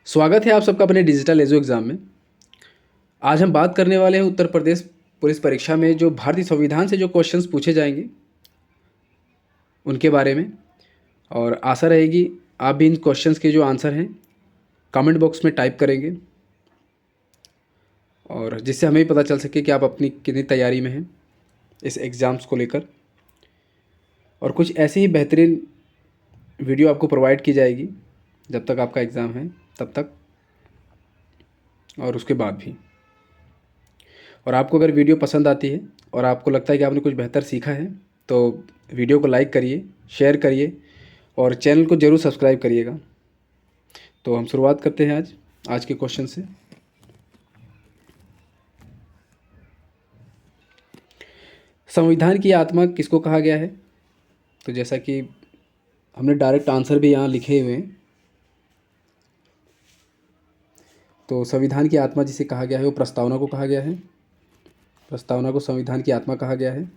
स्वागत है आप सबका अपने डिजिटल एजो एग्ज़ाम में। आज हम बात करने वाले हैं उत्तर प्रदेश पुलिस परीक्षा में जो भारतीय संविधान से जो क्वेश्चंस पूछे जाएंगे उनके बारे में। और आशा रहेगी आप भी इन क्वेश्चंस के जो आंसर हैं कमेंट बॉक्स में टाइप करेंगे, और जिससे हमें भी पता चल सके कि आप अपनी कितनी तैयारी में हैं इस एग्ज़ाम्स को लेकर। और कुछ ऐसी ही बेहतरीन वीडियो आपको प्रोवाइड की जाएगी जब तक आपका एग्ज़ाम है तब तक और उसके बाद भी। और आपको अगर वीडियो पसंद आती है और आपको लगता है कि आपने कुछ बेहतर सीखा है तो वीडियो को लाइक करिए, शेयर करिए और चैनल को ज़रूर सब्सक्राइब करिएगा। तो हम शुरुआत करते हैं आज के क्वेश्चन से। संविधान की आत्मा किसको कहा गया है? तो जैसा कि हमने डायरेक्ट आंसर भी यहाँ लिखे हुए हैं, तो संविधान की आत्मा जिसे कहा गया है वो प्रस्तावना को कहा गया है। प्रस्तावना को संविधान की आत्मा कहा गया है।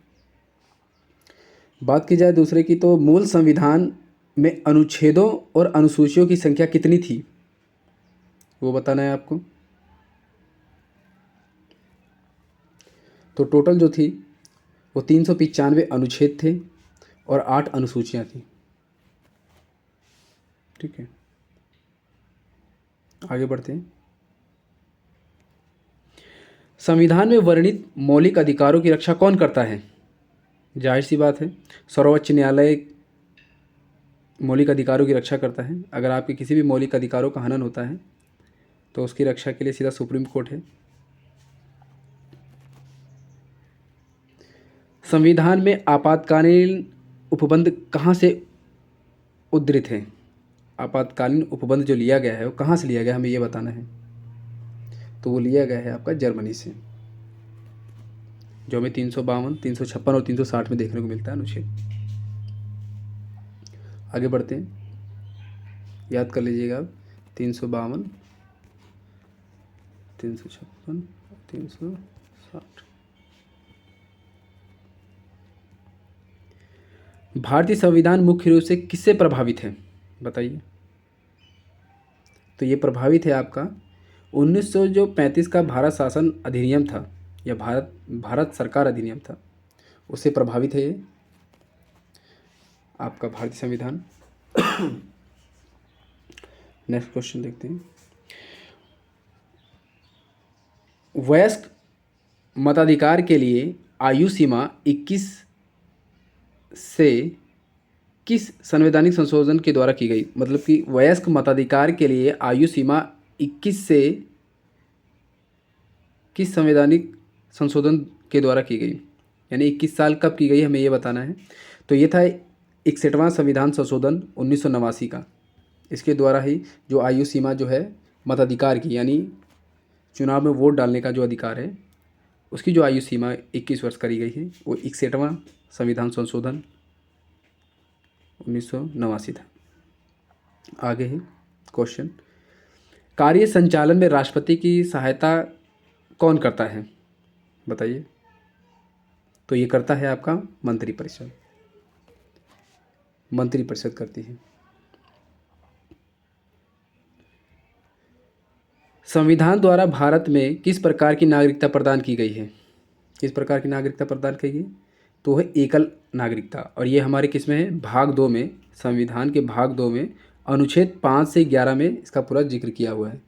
बात की जाए दूसरे की, तो मूल संविधान में अनुच्छेदों और अनुसूचियों की संख्या कितनी थी वो बताना है आपको। तो टोटल जो थी वो 395 अनुच्छेद थे और 8 अनुसूचियां थी। ठीक है, आगे बढ़ते हैं। संविधान में वर्णित मौलिक अधिकारों की रक्षा कौन करता है? जाहिर सी बात है, सर्वोच्च न्यायालय मौलिक अधिकारों की रक्षा करता है। अगर आपके किसी भी मौलिक अधिकारों का हनन होता है तो उसकी रक्षा के लिए सीधा सुप्रीम कोर्ट है। संविधान में आपातकालीन उपबंध कहाँ से उद्धृत है? आपातकालीन उपबंध जो लिया गया है वो कहाँ से लिया गया, हमें ये बताना है। तो वो लिया गया है आपका जर्मनी से, जो हमें 352, 356 और 360 में देखने को मिलता है अनुच्छेद। आगे बढ़ते हैं, याद कर लीजिएगा आप 352, 356, 360। भारतीय संविधान मुख्य रूप से किससे प्रभावित है बताइए? तो ये प्रभावित है आपका 1935 का भारत शासन अधिनियम था या भारत सरकार अधिनियम था, उससे प्रभावित है ये आपका भारतीय संविधान। नेक्स्ट क्वेश्चन देखते हैं। वयस्क मताधिकार के लिए आयु सीमा 21 से किस संवैधानिक संशोधन के द्वारा की गई? मतलब कि वयस्क मताधिकार के लिए आयु सीमा 21 से किस संवैधानिक संशोधन के द्वारा की गई, यानी 21 साल कब की गई, हमें ये बताना है। तो ये था 61वां संविधान संशोधन 1989 का। इसके द्वारा ही जो आयु सीमा जो है मताधिकार की, यानी चुनाव में वोट डालने का जो अधिकार है, उसकी जो आयु सीमा 21 वर्ष करी गई है वो 61वां संविधान संशोधन 1989 था। आगे है क्वेश्चन, कार्य संचालन में राष्ट्रपति की सहायता कौन करता है बताइए? तो ये करता है आपका मंत्रिपरिषद। मंत्रिपरिषद करती है। संविधान द्वारा भारत में किस प्रकार की नागरिकता प्रदान की गई है? किस प्रकार की नागरिकता प्रदान की गई? तो है एकल नागरिकता। और ये हमारे किस में है? भाग 2 में, संविधान के भाग 2 में अनुच्छेद 5 से 11 में इसका पूरा जिक्र किया हुआ है।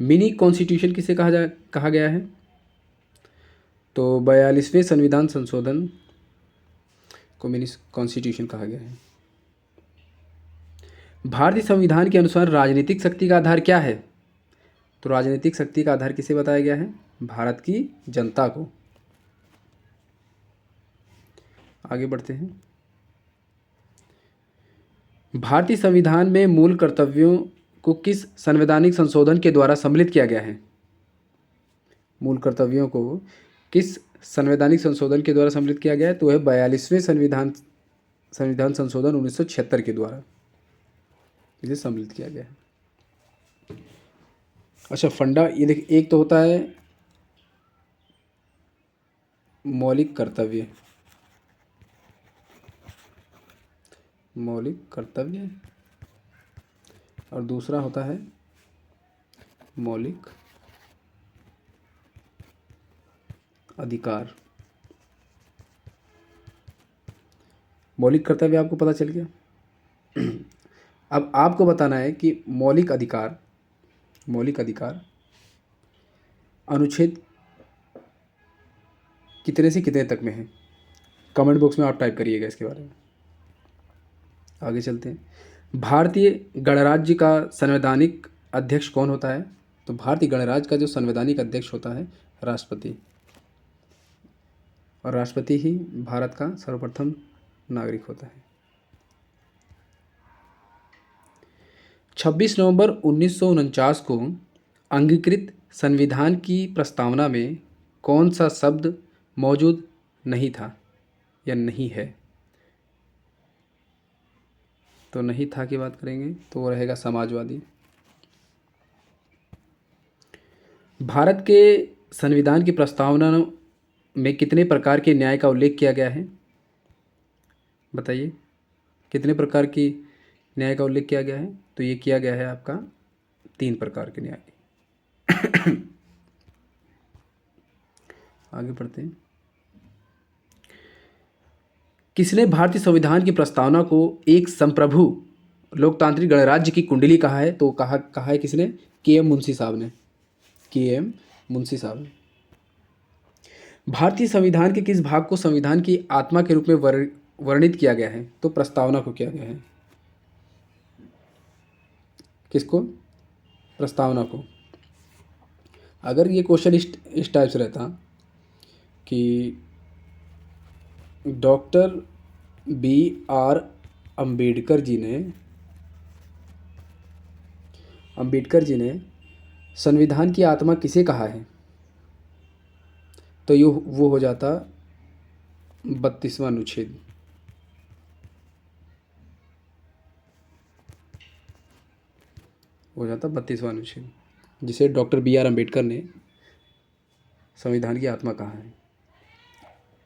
मिनी कॉन्स्टिट्यूशन किसे कहा गया है? तो 42वें संविधान संशोधन को मिनी कॉन्स्टिट्यूशन कहा गया है। भारतीय संविधान के अनुसार राजनीतिक शक्ति का आधार क्या है? तो राजनीतिक शक्ति का आधार किसे बताया गया है? भारत की जनता को। आगे बढ़ते हैं। भारतीय संविधान में मूल कर्तव्यों को किस संवैधानिक संशोधन के द्वारा सम्मिलित किया गया है? मूल कर्तव्यों को किस संवैधानिक संशोधन के द्वारा सम्मिलित किया गया है? तो है 42वें संविधान संशोधन 1976 के द्वारा इसे सम्मिलित किया गया है। अच्छा, फंडा ये देख, एक तो होता है मौलिक कर्तव्य, मौलिक कर्तव्य और दूसरा होता है मौलिक अधिकार। मौलिक कर्तव्य आपको पता चल गया। अब आपको बताना है कि मौलिक अधिकार अनुच्छेद कितने से कितने तक में है। कमेंट बॉक्स में आप टाइप करिएगा इसके बारे में। आगे चलते हैं। भारतीय गणराज्य का संवैधानिक अध्यक्ष कौन होता है? तो भारतीय गणराज्य का जो संवैधानिक अध्यक्ष होता है राष्ट्रपति, और राष्ट्रपति ही भारत का सर्वप्रथम नागरिक होता है। 26 नवंबर 1949 को अंगीकृत संविधान की प्रस्तावना में कौन सा शब्द मौजूद नहीं था या नहीं है? तो नहीं था की बात करेंगे तो वो रहेगा समाजवादी। भारत के संविधान की प्रस्तावना में कितने प्रकार के न्याय का उल्लेख किया गया है? बताइए, कितने प्रकार की न्याय का उल्लेख किया गया है? तो ये किया गया है आपका 3 प्रकार के न्याय। आगे बढ़ते हैं। किसने भारतीय संविधान की प्रस्तावना को एक संप्रभु लोकतांत्रिक गणराज्य की कुंडली कहा है? तो कहा है किसने? के.एम. मुंशी साहब ने। के.एम. मुंशी साहब ने। भारतीय संविधान के किस भाग को संविधान की आत्मा के रूप में वर्णित किया गया है? तो प्रस्तावना को किया गया है। किसको? प्रस्तावना को। अगर ये क्वेश्चन इस टाइप से रहता कि डॉक्टर B.R. अम्बेडकर जी ने संविधान की आत्मा किसे कहा है? तो वो हो जाता 32वां अनुच्छेद। हो जाता 32वां अनुच्छेद, जिसे डॉक्टर B.R. अम्बेडकर ने संविधान की आत्मा कहा है।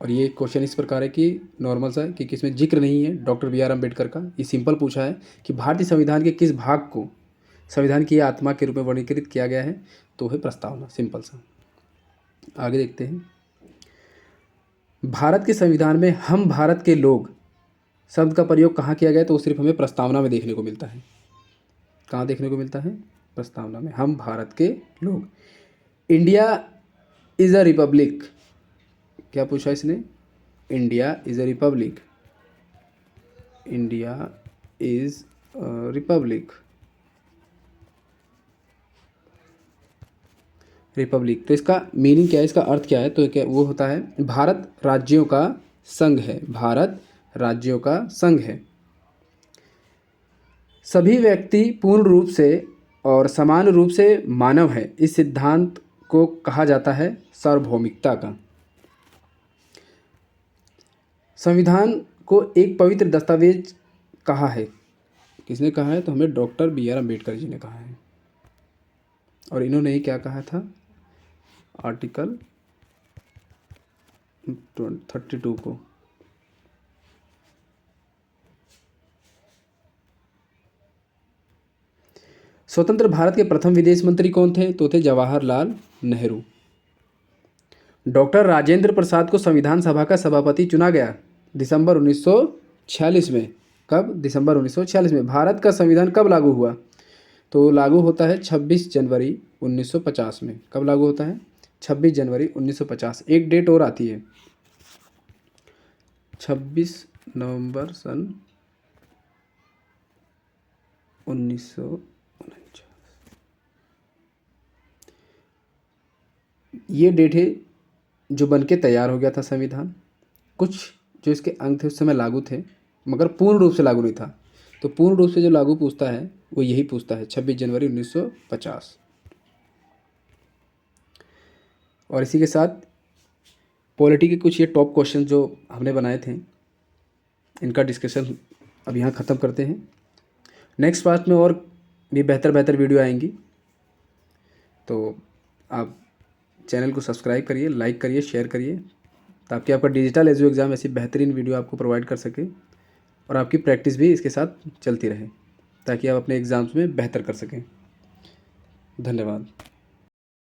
और ये क्वेश्चन इस प्रकार है कि नॉर्मल सा है कि किसमें जिक्र नहीं है डॉक्टर B.R. अम्बेडकर का। ये सिंपल पूछा है कि भारतीय संविधान के किस भाग को संविधान की आत्मा के रूप में वर्गीकृत किया गया है? तो है प्रस्तावना। सिंपल सा। आगे देखते हैं। भारत के संविधान में हम भारत के लोग शब्द का प्रयोग कहाँ किया गया है? तो सिर्फ हमें प्रस्तावना में देखने को मिलता है। कहाँ देखने को मिलता है? प्रस्तावना में। हम भारत के लोग। India is a republic. क्या पूछा इसने? India is a republic. India is a republic. Republic, तो इसका मीनिंग क्या है? इसका अर्थ क्या है? तो क्या वो होता है भारत राज्यों का संघ है। भारत राज्यों का संघ है। सभी व्यक्ति पूर्ण रूप से और समान रूप से मानव है। इस सिद्धांत को कहा जाता है सार्वभौमिकता का। संविधान को एक पवित्र दस्तावेज कहा है। किसने कहा है? तो हमें डॉक्टर B.R. अम्बेडकर जी ने कहा है। और इन्होंने क्या कहा था? आर्टिकल 32 को। स्वतंत्र भारत के प्रथम विदेश मंत्री कौन थे? तो थे जवाहरलाल नेहरू। डॉक्टर राजेंद्र प्रसाद को संविधान सभा का सभापति चुना गया दिसंबर 1946 में। कब? दिसंबर 1946 में। भारत का संविधान कब लागू हुआ? तो लागू होता है 26 जनवरी 1950 में। कब लागू होता है? 26 जनवरी 1950। एक डेट और आती है 26 नवंबर सन 1949। ये डेट है जो बन के तैयार हो गया था संविधान। कुछ जो इसके अंग थे उस समय लागू थे, मगर पूर्ण रूप से लागू नहीं था। तो पूर्ण रूप से जो लागू पूछता है वो यही पूछता है 26 जनवरी 1950। और इसी के साथ पॉलिटी के कुछ ये टॉप क्वेश्चन जो हमने बनाए थे, इनका डिस्कशन अब यहाँ ख़त्म करते हैं। नेक्स्ट पार्ट में और भी बेहतर वीडियो आएंगी, तो आप चैनल को सब्सक्राइब करिए, लाइक करिए, शेयर करिए, ताकि आपका डिजिटल एजू एग्ज़ाम ऐसी बेहतरीन वीडियो आपको प्रोवाइड कर सके। और आपकी प्रैक्टिस भी इसके साथ चलती रहे ताकि आप अपने एग्ज़ाम्स में बेहतर कर सकें। धन्यवाद।